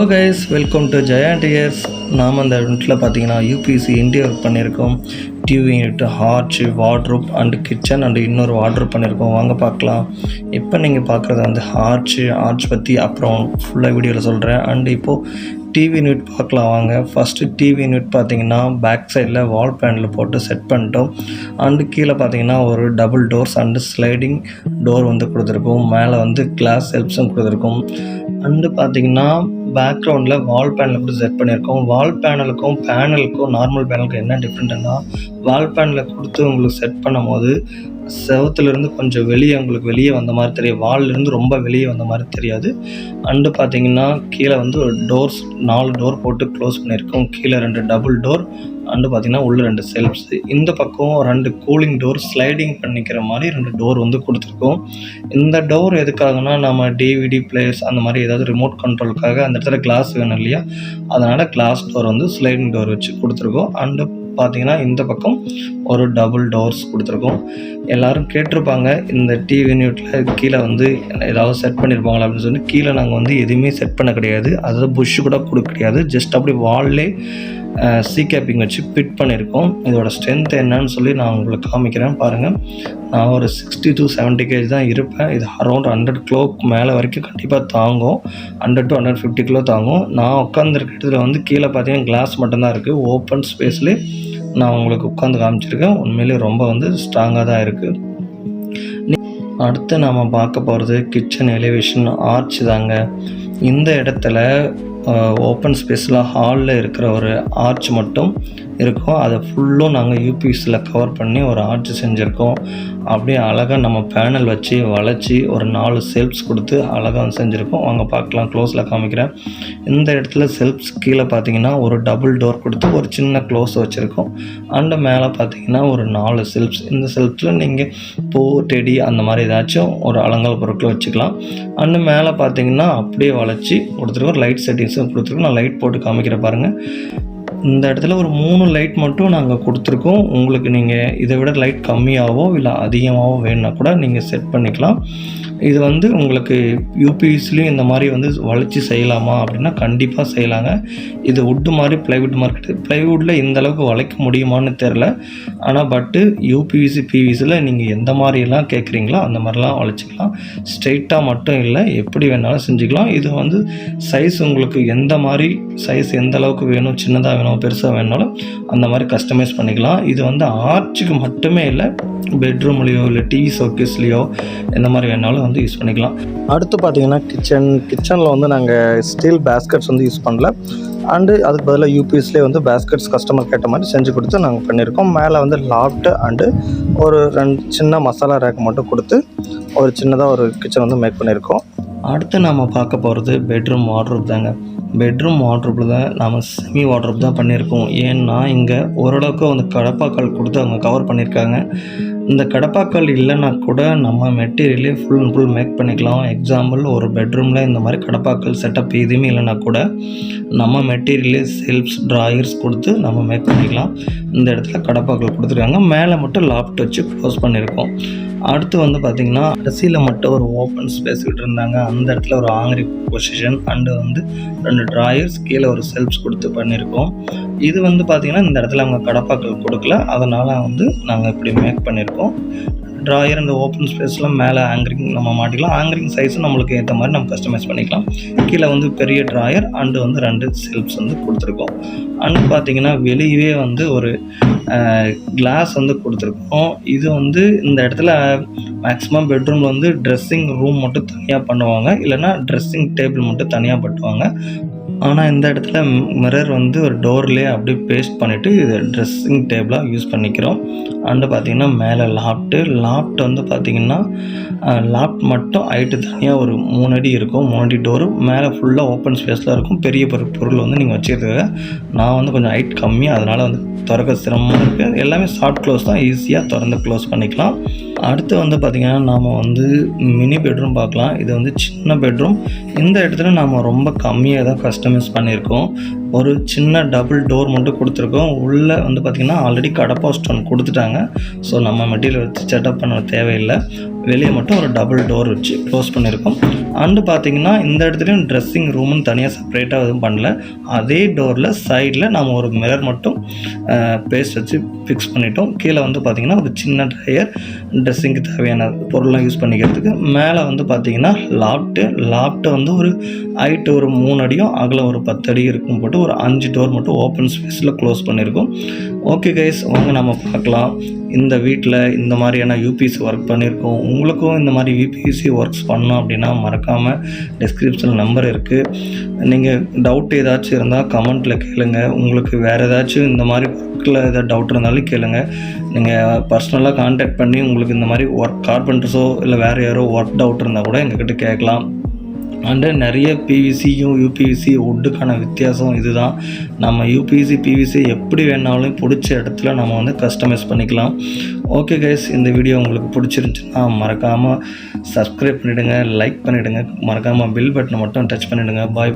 Hello guys, welcome to jayainteriors. நாம் அந்த யூனிட்டில் பார்த்தீங்கன்னா UPVC இன்டீரியர் பண்ணியிருக்கோம். TV unit, arch, wardrobe and kitchen and இன்னொரு வார்ட்ரோப் பண்ணியிருக்கோம். வாங்க பார்க்கலாம். இப்போ நீங்கள் பார்க்குறது வந்து ஆர்ச் பற்றி அப்புறம் ஃபுல்லாக வீடியோவில் சொல்கிறேன். அண்ட் இப்போது டிவி யூனிட் பார்க்கலாம் வாங்க. ஃபஸ்ட்டு டிவி யூனிட் பார்த்தீங்கன்னா பேக் சைடில் வால் பேனலில் போட்டு செட் பண்ணிட்டோம். அண்டு கீழே பார்த்தீங்கன்னா ஒரு double doors and sliding door வந்து கொடுத்துருக்கோம். மேலே வந்து கிளாஸ் ஹெல்ப்ஸும் கொடுத்துருக்கோம். அண்டு பார்த்தீங்கன்னா பேக்ரவுண்டில் வால் பேனல் கூட செட் பண்ணியிருக்கோம். வால் பேனலுக்கும் நார்மல் பேனலுக்கும் என்ன டிஃப்ரெண்ட்னா, வால் பேனலில் கொடுத்து உங்களுக்கு செட் பண்ணும் போது செவத்துலேருந்து கொஞ்சம் உங்களுக்கு வெளியே வந்த மாதிரி தெரியும். வால்லேருந்து ரொம்ப வெளியே வந்த மாதிரி தெரியாது. அண்டு பார்த்தீங்கன்னா கீழே வந்து ஒரு டோர்ஸ் 4 டோர் போட்டு க்ளோஸ் பண்ணியிருக்கோம். கீழே 2 டபுள் டோர் அண்டு பார்த்திங்கன்னா உள்ள 2 செல்ஃப்ஸ். இந்த பக்கம் 2 கூலிங் டோர் ஸ்லைடிங் பண்ணிக்கிற மாதிரி 2 டோர் வந்து கொடுத்துருக்கோம். இந்த டோர் எதுக்காகனா, நம்ம டிவிடி பிளேயர்ஸ் அந்த மாதிரி ஏதாவது ரிமோட் கண்ட்ரோலுக்காக அந்த இடத்துல கிளாஸ் வேணும் இல்லையா, அதனால் கிளாஸ் டோர் வந்து ஸ்லைடிங் டோர் வச்சு கொடுத்துருக்கோம். அண்டு பார்த்தீங்கன்னா இந்த பக்கம் ஒரு டபுள் டோர்ஸ் கொடுத்துருக்கோம். எல்லோரும் கேட்டிருப்பாங்க, இந்த டிவி யூனிட்டில் கீழே வந்து ஏதாவது செட் பண்ணியிருப்பாங்களா அப்படின்னு சொல்லி. கீழே நாங்கள் வந்து எதுவுமே செட் பண்ண கிடையாது. அதாவது புஷ் கூட கொடுக்க கிடையாது. ஜஸ்ட் அப்படி வால்லே சி கேப்பிங் வச்சு ஃபிட் பண்ணியிருக்கோம். இதோட ஸ்ட்ரென்த் என்னன்னு சொல்லி நான் உங்களுக்கு காமிக்கிறேன் பாருங்கள். நான் ஒரு 60 to 70 kg தான் இருப்பேன். இது அரௌண்ட் 100 கிலோ மேலே வரைக்கும் கண்டிப்பாக தாங்கும். 100 to 150 கிலோ தாங்கும். நான் உட்காந்துருக்க இடத்துல வந்து கீழே பார்த்தீங்கன்னா கிளாஸ் மட்டும்தான் இருக்குது. ஓப்பன் ஸ்பேஸ்லேயே நான் உங்களுக்கு உட்காந்து காமிச்சிருக்கேன். உண்மையிலே ரொம்ப வந்து ஸ்ட்ராங்காக தான் இருக்குது. அடுத்து நாம் பார்க்க போகிறது கிச்சன் எலிவேஷன் ஆர்ச் தாங்க. இந்த இடத்துல ஓப்பன் ஸ்பேஸில் ஹாலில் இருக்கிற ஒரு ஆர்ச் மட்டும் இருக்கும். அதை ஃபுல்லும் நாங்கள் யூபிவிசியில் கவர் பண்ணி ஒரு ஆர்ச் செஞ்சுருக்கோம். அப்படியே அழகாக நம்ம பேனல் வச்சு வளைச்சி ஒரு 4 செல்ஃப்ஸ் கொடுத்து அழகாக செஞ்சுருக்கோம். வாங்க பார்க்கலாம், க்ளோஸில் காமிக்கிறேன். இந்த இடத்துல செல்ஃப்ஸ் கீழே பார்த்தீங்கன்னா ஒரு டபுள் டோர் கொடுத்து ஒரு சின்ன க்ளோஸ் வச்சுருக்கோம். அண்டு மேலே பார்த்தீங்கன்னா ஒரு 4 செல்ஃப்ஸ். இந்த செல்ஃப்ஸில் நீங்கள் பூ, டெடி அந்த மாதிரி ஏதாச்சும் ஒரு அலங்கார பொருட்களை வச்சுக்கலாம். அண்டு மேலே பார்த்தீங்கன்னா அப்படியே வளைச்சி கொடுத்துருக்கோம். லைட் செட்டிங்ஸும் கொடுத்துருக்கோம். நான் லைட் போட்டு காமிக்கிறேன் பாருங்கள். இந்த இடத்துல ஒரு 3 லைட் மட்டும் நாங்கள் கொடுத்துருக்கோம். உங்களுக்கு நீங்கள் இதை விட லைட் கம்மியாகவோ இல்லை அதிகமாகவோ வேணுன்னா கூட நீங்கள் செட் பண்ணிக்கலாம். இது வந்து உங்களுக்கு யூபிவிசிலையும் இந்த மாதிரி வந்து வளைச்சி செய்யலாமா அப்படின்னா கண்டிப்பாக செய்யலாங்க. இது வுட்டு மாதிரி ப்ளைவுட் மார்க்கெட்டு. ப்ளைவுட்டில் இந்த அளவுக்கு வளைக்க முடியுமான்னு தெரில. ஆனால் பட்டு யூபிவிசி பிவிசியில் நீங்கள் எந்த மாதிரியெல்லாம் கேட்குறீங்களோ அந்த மாதிரிலாம் வளைச்சிக்கலாம். ஸ்ட்ரெயிட்டாக மட்டும் இல்லை, எப்படி வேணாலும் செஞ்சுக்கலாம். இது வந்து சைஸ் உங்களுக்கு எந்த மாதிரி சைஸ் எந்த அளவுக்கு வேணும், சின்னதாக வேணும் பெருசாக வேணாலும் அந்த மாதிரி கஸ்டமைஸ் பண்ணிக்கலாம். இது வந்து ஆர்ச்சுக்கு மட்டுமே இல்லை, பெட்ரூம்லேயோ இல்லை டிவி ஷோகேஸ்லேயோ எந்த மாதிரி வேணாலும் வந்து யூஸ் பண்ணிக்கலாம். அடுத்து பார்த்தீங்கன்னா கிச்சனில் வந்து நாங்கள் ஸ்டீல் பேஸ்கெட்ஸ் வந்து யூஸ் பண்ணல. அண்டு அதுக்கு பதிலாக யூபிஎஸ்லேயே வந்து பேஸ்கெட்ஸ் கஸ்டமர் கேட்ட மாதிரி செஞ்சு கொடுத்து நாங்கள் பண்ணியிருக்கோம். மேலே வந்து லாஃப்ட்டு அண்டு ஒரு 2 சின்ன மசாலா ரேக் மட்டும் கொடுத்து ஒரு சின்னதாக ஒரு கிச்சன் வந்து மேக் பண்ணியிருக்கோம். அடுத்து நம்ம பார்க்க போகிறது பெட்ரூம் வார்ட்ரோப் தாங்க. பெட்ரூம் வார்ட்ரோப்பில் தான் நம்ம செமி வார்ட்ரோப் தான் பண்ணியிருக்கோம். ஏன்னா இங்கே ஓரளவுக்கு வந்து கடப்பாக்கால் கொடுத்து அவங்க கவர் பண்ணியிருக்காங்க. இந்த கடப்பாக்கால் இல்லைன்னா கூட நம்ம மெட்டீரியலே ஃபுல் அண்ட் ஃபுல் மேக் பண்ணிக்கலாம். எக்ஸாம்பிள், ஒரு பெட்ரூமில் இந்த மாதிரி கடப்பாக்கால் செட்டப் எதுவுமே இல்லைன்னா கூட நம்ம மெட்டீரியலே செல்ஃப்ஸ், ட்ராயர்ஸ் கொடுத்து நம்ம மேக் பண்ணிக்கலாம். இந்த இடத்துல கடப்பாக்கால் கொடுத்துருக்காங்க. மேலே மட்டும் லாஃப்ட் வச்சு க்ளோஸ் பண்ணியிருக்கோம். அடுத்து வந்து பார்த்திங்கன்னா கடைசியில் மட்டும் ஒரு ஓப்பன் ஸ்பேஸ் விட்டுருந்தாங்க. அந்த இடத்துல ஒரு ஆங்கிரி பொசிஷன் அண்டு வந்து 2 ட்ராயர்ஸ், கீழே ஒரு செல்ஃப்ஸ் கொடுத்து பண்ணியிருக்கோம். இது வந்து பார்த்திங்கன்னா இந்த இடத்துல அவங்க கடப்பாக்கள் கொடுக்கல, அதனால் வந்து நாங்கள் இப்படி மேக் பண்ணியிருக்கோம். ட்ராயர் இந்த ஓப்பன் ஸ்பேஸில் மேலே ஆங்கரிங் நம்ம மாட்டிக்கலாம். ஆங்கரிங் சைஸும் நம்மளுக்கு ஏற்ற மாதிரி நம்ம கஸ்டமைஸ் பண்ணிக்கலாம். கீழே வந்து பெரிய ட்ராயர் அண்டு வந்து 2 செல்ஃப்ஸ் வந்து கொடுத்துருக்கோம். அண்டு பார்த்திங்கன்னா வெளியே வந்து ஒரு கிளாஸ் வந்து கொடுத்துருக்கோம். இது வந்து இந்த இடத்துல மேக்ஸிமம் பெட்ரூமில் வந்து ட்ரெஸ்ஸிங் ரூம் மட்டும் தனியாக பண்ணுவாங்க, இல்லைனா ட்ரெஸ்ஸிங் டேபிள் மட்டும் தனியாக பண்ணுவாங்க. ஆனால் இந்த இடத்துல மிரர் வந்து ஒரு டோர்லேயே அப்படியே பேஸ்ட் பண்ணிவிட்டு இது ட்ரெஸ்ஸிங் டேபிளாக யூஸ் பண்ணிக்கிறோம். அண்டு பார்த்திங்கன்னா மேலே லாஃப்ட் வந்து பார்த்திங்கன்னா லாஃப்ட் மட்டும் ஹைட்டு தனியாக ஒரு 3 அடி இருக்கும். 3 அடி டோரு மேலே ஃபுல்லாக ஓப்பன் ஸ்பேஸில் இருக்கும். பெரிய பொருள் வந்து நீங்கள் வச்சுருக்க. நான் வந்து கொஞ்சம் ஹைட் கம்மி, அதனால் வந்து திறக்க சிரமமாக இருக்குது. எல்லாமே சாஃப்ட் க்ளோஸ் தான், ஈஸியாக திறந்து க்ளோஸ் பண்ணிக்கலாம். அடுத்து வந்து பார்த்திங்கன்னா நாம் வந்து மினி பெட்ரூம் பார்க்கலாம். இது வந்து சின்ன பெட்ரூம். இந்த இடத்துல நாம் ரொம்ப கம்மியாக தான் கஸ்டமைஸ் பண்ணியிருக்கோம். ஒரு சின்ன டபுள் டோர் மட்டும் கொடுத்துருக்கோம். உள்ளே வந்து பார்த்திங்கன்னா ஆல்ரெடி கடப்பா ஸ்டோன் கொடுத்துட்டாங்க. ஸோ நம்ம மெட்டீரியல் வச்சு செட்டப் பண்ண தேவையில்லை. வெளியே மட்டும் ஒரு டபுள் டோர் வச்சு க்ளோஸ் பண்ணியிருக்கோம். அண்டு பார்த்தீங்கன்னா இந்த இடத்துலையும் ட்ரெஸ்ஸிங் ரூம்னு தனியாக செப்பரேட்டாக எதுவும் பண்ணல. அதே டோரில் சைடில் நம்ம ஒரு மிரர் மட்டும் பேஸ்ட் வச்சு ஃபிக்ஸ் பண்ணிட்டோம். கீழே வந்து பார்த்திங்கன்னா ஒரு சின்ன ட்ரையர், ட்ரெஸ்ஸிங்க்கு தேவையான பொருள்லாம் யூஸ் பண்ணிக்கிறதுக்கு. மேலே வந்து பார்த்திங்கன்னா லாப்ட்டு வந்து ஒரு ஹைட்டு ஒரு 3 அடியும் அகலம் ஒரு 10 அடி இருக்கும் போட்டு ஒரு 5 டோர் மட்டும் ஓப்பன் ஸ்பேஸில் க்ளோஸ் பண்ணியிருக்கோம். ஓகே கைஸ், வாங்க நம்ம பார்க்கலாம். இந்த வீட்டில் இந்த மாதிரியான யூபிசி ஒர்க் பண்ணியிருக்கோம். உங்களுக்கும் இந்த மாதிரி யூபிசி ஒர்க்ஸ் பண்ணோம் அப்படின்னா மறக்காமல் டிஸ்கிரிப்ஷனில் நம்பர் இருக்குது. நீங்கள் டவுட் ஏதாச்சும் இருந்தால் கமெண்ட்டில் கேளுங்க. உங்களுக்கு வேறு ஏதாச்சும் இந்த மாதிரி ஒர்க்கில் ஏதாவது டவுட் இருந்தாலும் கேளுங்க. நீங்கள் பர்சனலாக கான்டாக்ட் பண்ணி உங்களுக்கு இந்த மாதிரி ஒர்க் கார்பெண்டர்ஸோ இல்லை வேறு யாரோ ஒர்க் டவுட் இருந்தால் கூட எங்ககிட்ட கேட்கலாம். அண்டு நிறைய பிவிசியும் யூபிவிசி வுட்டுக்கான வித்தியாசம் இதுதான். நம்ம யூபிவிசி பிவிசி எப்படி வேணாலும் பிடிச்ச இடத்துல நம்ம வந்து கஸ்டமைஸ் பண்ணிக்கலாம். ஓகே கைஸ், இந்த வீடியோ உங்களுக்கு பிடிச்சிருந்துச்சுன்னா மறக்காமல் சப்ஸ்கிரைப் பண்ணிவிடுங்க, லைக் பண்ணிவிடுங்க, மறக்காமல் பெல் பட்டனை மட்டும் டச் பண்ணிவிடுங்க. பாய்.